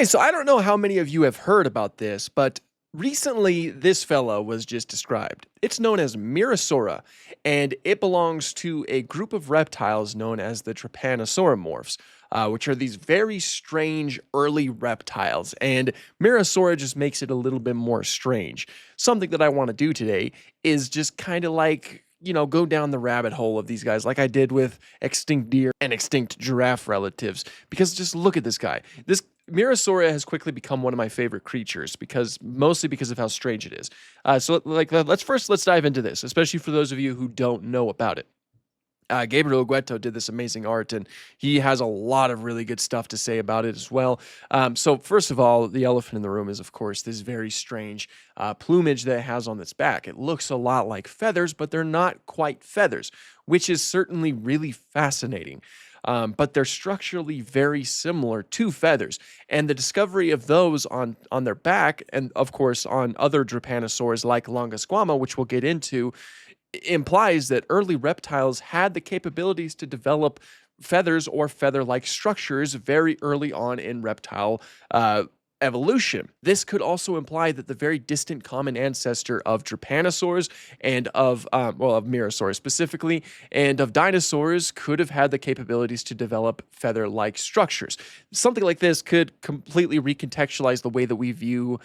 Okay, so I don't know how many of you have heard about this, but recently this fella was just described. It's known as Mirasaura, and it belongs to a group of reptiles known as the trypanosauromorphs, which are these very strange early reptiles. And Mirasaura just makes it a little bit more strange. Something that I want to do today is just kind of like go down the rabbit hole of these guys like I did with extinct deer and extinct giraffe relatives. Because just look at this guy. This Mirasaura has quickly become one of my favorite creatures mostly because of how strange it is. Let's dive into this, especially for those of you who don't know about it. Gabriel Gueto did this amazing art, and he has a lot of really good stuff to say about it as well. So first of all, the elephant in the room is, of course, this very strange plumage that it has on its back. It looks a lot like feathers, but they're not quite feathers, which is certainly really fascinating. But they're structurally very similar to feathers. And the discovery of those on their back, and of course on other trypanosaurs like Longasquama, which we'll get into, implies that early reptiles had the capabilities to develop feathers or feather-like structures very early on in reptile evolution. This could also imply that the very distant common ancestor of trypanosaurs and of Mirasaurs specifically, and of dinosaurs could have had the capabilities to develop feather-like structures. Something like this could completely recontextualize the way that we view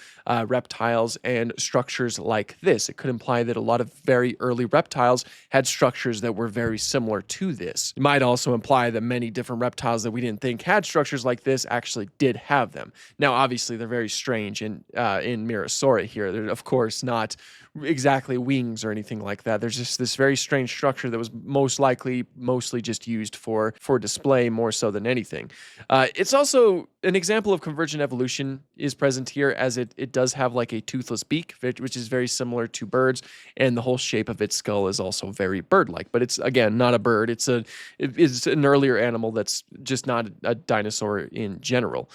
reptiles and structures like this. It could imply that a lot of very early reptiles had structures that were very similar to this. It might also imply that many different reptiles that we didn't think had structures like this actually did have them. Now, obviously, they're very strange in Mirasaura here. They're, of course, not exactly wings or anything like that. There's just this very strange structure that was mostly just used for display more so than anything. It's also an example of convergent evolution is present here, as it does have like a toothless beak, which is very similar to birds, and the whole shape of its skull is also very bird-like. But it's, again, not a bird. It's an earlier animal that's just not a dinosaur in general.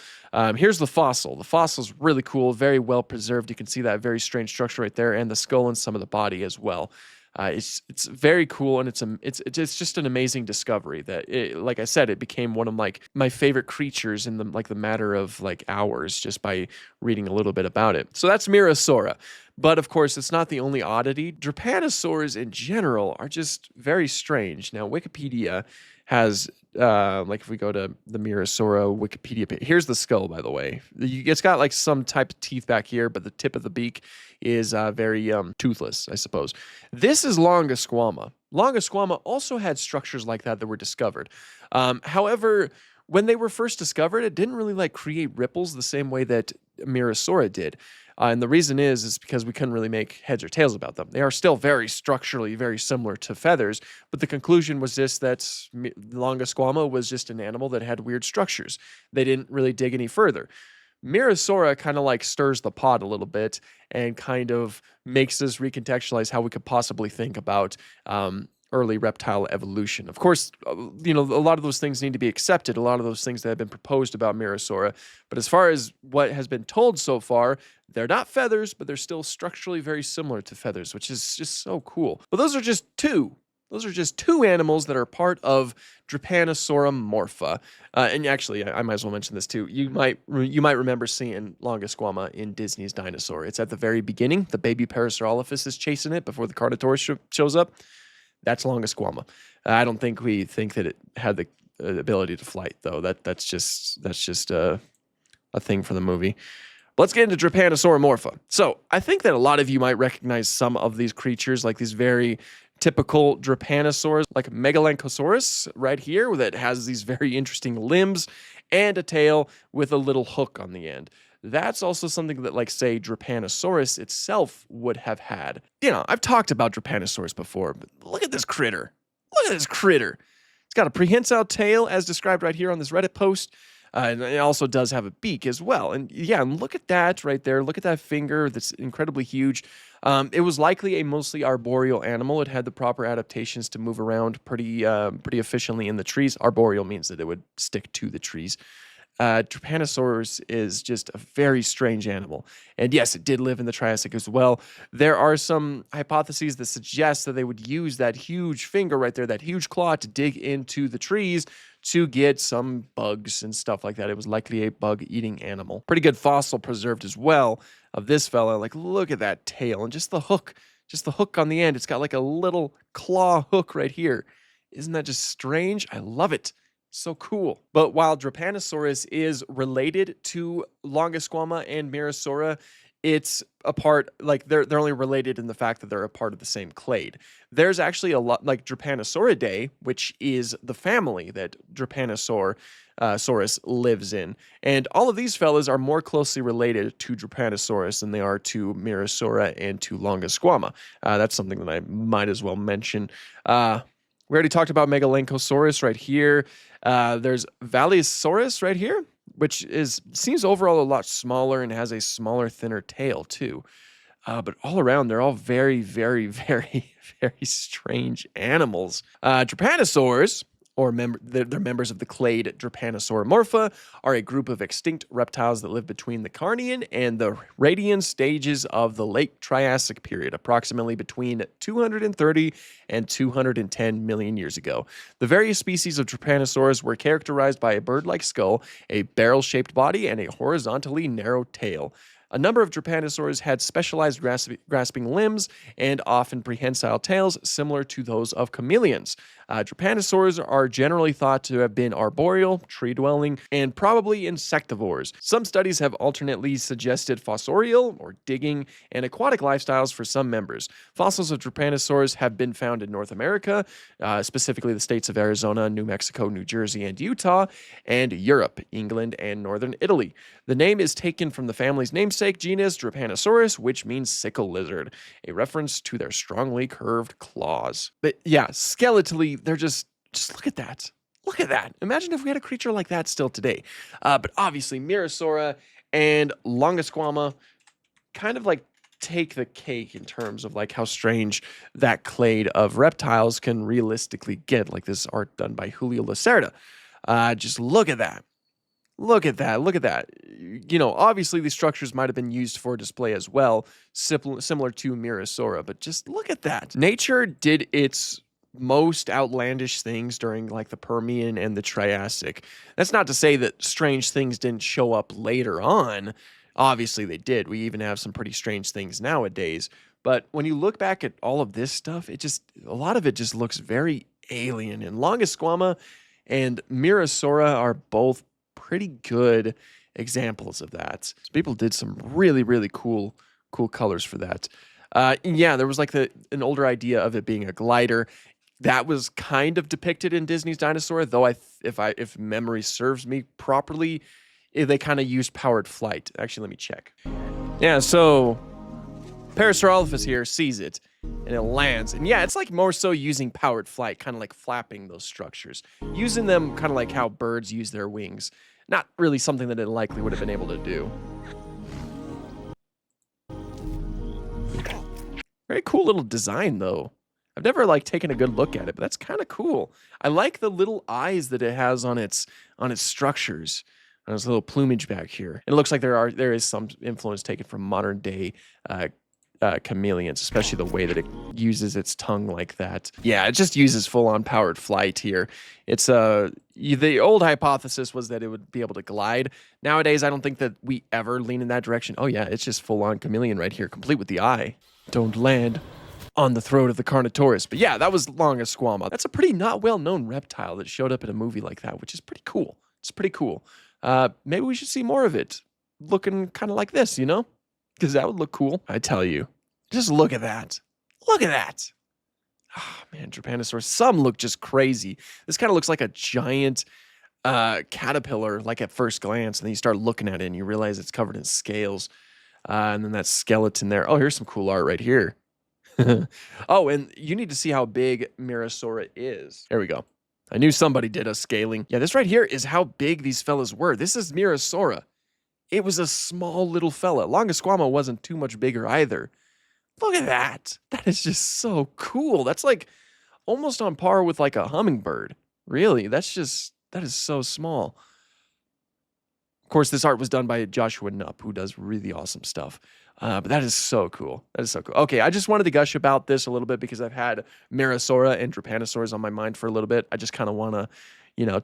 Here's the fossil. The fossil's really cool, very well preserved. You can see that very strange structure right there, and the skull and some of the body as well. It's very cool, and it's just an amazing discovery that like I said, it became one of my favorite creatures in the matter of like hours just by reading a little bit about it. So that's Mirasaura. But of course, it's not the only oddity. Trypanosaurs in general are just very strange. Now, Wikipedia has if we go to the Mirasaura Wikipedia page, here's the skull, by the way. It's got like some type of teeth back here, but the tip of the beak is very toothless, I suppose. This is Longasquama. Longasquama also had structures like that were discovered. However, when they were first discovered, it didn't really create ripples the same way that Mirasaura did. And the reason is because we couldn't really make heads or tails about them. They are still very structurally very similar to feathers, but the conclusion was just that Longasquama was just an animal that had weird structures. They didn't really dig any further. Mirasaura kind of stirs the pot a little bit and kind of makes us recontextualize how we could possibly think about early reptile evolution. Of course, a lot of those things need to be accepted, a lot of those things that have been proposed about Mirasaura. But as far as what has been told so far, they're not feathers, but they're still structurally very similar to feathers, which is just so cool. But those are just two. Those are just two animals that are part of Trypanosauromorpha. And actually, I might as well mention this too. You might remember seeing Longasquama in Disney's Dinosaur. It's at the very beginning. The baby Parasaurolophus is chasing it before the Carnotaurus shows up. That's Longasquama. I don't think we think that it had the ability to flight, though. That's just a thing for the movie. But let's get into Trypanosauromorpha. So I think that a lot of you might recognize some of these creatures, like these very typical Trypanosaurs, like Megalencosaurus right here, that has these very interesting limbs and a tail with a little hook on the end. That's also something that, say, Trypanosaurus itself would have had. I've talked about Trypanosaurus before, but look at this critter. Look at this critter. It's got a prehensile tail, as described right here on this Reddit post. And it also does have a beak as well. And yeah, look at that right there. Look at that finger that's incredibly huge. It was likely a mostly arboreal animal. It had the proper adaptations to move around pretty efficiently in the trees. Arboreal means that it would stick to the trees. Trypanosaurus is just a very strange animal. And yes, it did live in the Triassic as well. There are some hypotheses that suggest that they would use that huge finger right there, that huge claw, to dig into the trees to get some bugs and stuff like that. It was likely a bug-eating animal. Pretty good fossil preserved as well of this fella. Like, look at that tail and just the hook on the end. It's got like a little claw hook right here. Isn't that just strange? I love it. So cool. But while Drepanosaurus is related to Longosquama and Mirasaura, it's a part, like they're only related in the fact that they're a part of the same clade. There's actually a lot like Drepanosauridae, which is the family that Saurus lives in. And all of these fellas are more closely related to Drepanosaurus than they are to Mirasaura and to Longosquama. That's something that I might as well mention. We already talked about Megalencosaurus right here. There's Vallesaurus right here, which seems overall a lot smaller and has a smaller, thinner tail too. But all around, they're all very, very, very, very strange animals. Drepanosaurs, or they're members of the clade Drepanosauromorpha, are a group of extinct reptiles that live between the Carnian and the Radian stages of the late Triassic period, approximately between 230 and 210 million years ago. The various species of Drepanosaurs were characterized by a bird-like skull, a barrel-shaped body, and a horizontally narrow tail. A number of Drepanosaurs had specialized grasping limbs and often prehensile tails similar to those of chameleons. Drepanosaurs are generally thought to have been arboreal, tree-dwelling, and probably insectivores. Some studies have alternately suggested fossorial, or digging, and aquatic lifestyles for some members. Fossils of Drepanosaurs have been found in North America, specifically the states of Arizona, New Mexico, New Jersey, and Utah, and Europe, England, and northern Italy. The name is taken from the family's namesake genus Drepanosaurus, which means sickle lizard, a reference to their strongly curved claws. But yeah, skeletally, they're just look at that. Look at that. Imagine if we had a creature like that still today. But obviously, Mirasaura and Longosquama kind of like take the cake in terms of like how strange that clade of reptiles can realistically get, like this art done by Julio Lacerda. Just look at that. Look at that. Look at that. You know, obviously these structures might have been used for display as well, similar to Mirasaura, but just look at that. Nature did its most outlandish things during like the Permian and the Triassic. That's not to say that strange things didn't show up later on. Obviously they did. We even have some pretty strange things nowadays. But when you look back at all of this stuff, a lot of it just looks very alien. And Longosquama and Mirasaura are both pretty good examples of that. So people did some really, really cool colors for that. Yeah, there was like an older idea of it being a glider. That was kind of depicted in Disney's Dinosaur, though if memory serves me properly, they kind of used powered flight. Actually, let me check. Yeah, so Parasaurolophus here sees it, and it lands. And yeah, it's like more so using powered flight, kind of like flapping those structures. Using them kind of like how birds use their wings. Not really something that it likely would have been able to do. Very cool little design, though. I've never like taken a good look at it, but that's kind of cool. I like the little eyes that it has on its structures, on its little plumage back here. It looks like there is some influence taken from modern day chameleons, especially the way that it uses its tongue like that. Yeah, it just uses full-on powered flight here. It's the old hypothesis was that it would be able to glide. Nowadays, I don't think that we ever lean in that direction. Oh yeah, it's just full-on chameleon right here, complete with the eye. Don't land on the throat of the Carnotaurus. But yeah, that was Longosquama. That's a pretty not well-known reptile that showed up in a movie like that, which is pretty cool. It's pretty cool. Maybe we should see more of it looking kind of like this, you know? Because that would look cool. I tell you. Just look at that. Look at that. Oh, man, Drepanosaurus. Some look just crazy. This kind of looks like a giant caterpillar, like at first glance. And then you start looking at it and you realize it's covered in scales. And then that skeleton there. Oh, here's some cool art right here. Oh, and you need to see how big Mirasaura is. There we go. I knew somebody did a scaling. Yeah, this right here is how big these fellas were. This is Mirasaura. It was a small little fella. Longosquama wasn't too much bigger either. Look at that. That is just so cool. That's like almost on par with like a hummingbird. Really, that is so small. Of course, this art was done by Joshua Knupp, who does really awesome stuff. But that is so cool. That is so cool. Okay, I just wanted to gush about this a little bit because I've had Mirasaura and Drepanosaurs on my mind for a little bit. I just kind of want to,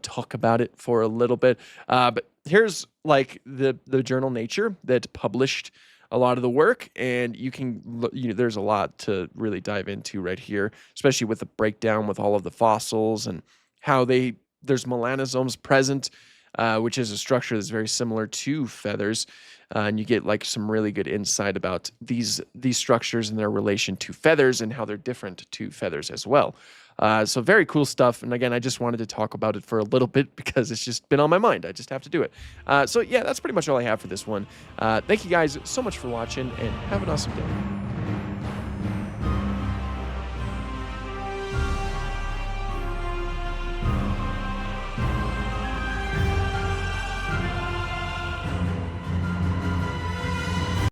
talk about it for a little bit. But here's like the journal Nature that published a lot of the work, and there's a lot to really dive into right here, especially with the breakdown with all of the fossils and how there's melanosomes present, which is a structure that's very similar to feathers, and you get like some really good insight about these structures and their relation to feathers and how they're different to feathers as well. So very cool stuff. And again, I just wanted to talk about it for a little bit because it's just been on my mind. I just have to do it. So yeah, that's pretty much all I have for this one. Thank you guys so much for watching, and have an awesome day.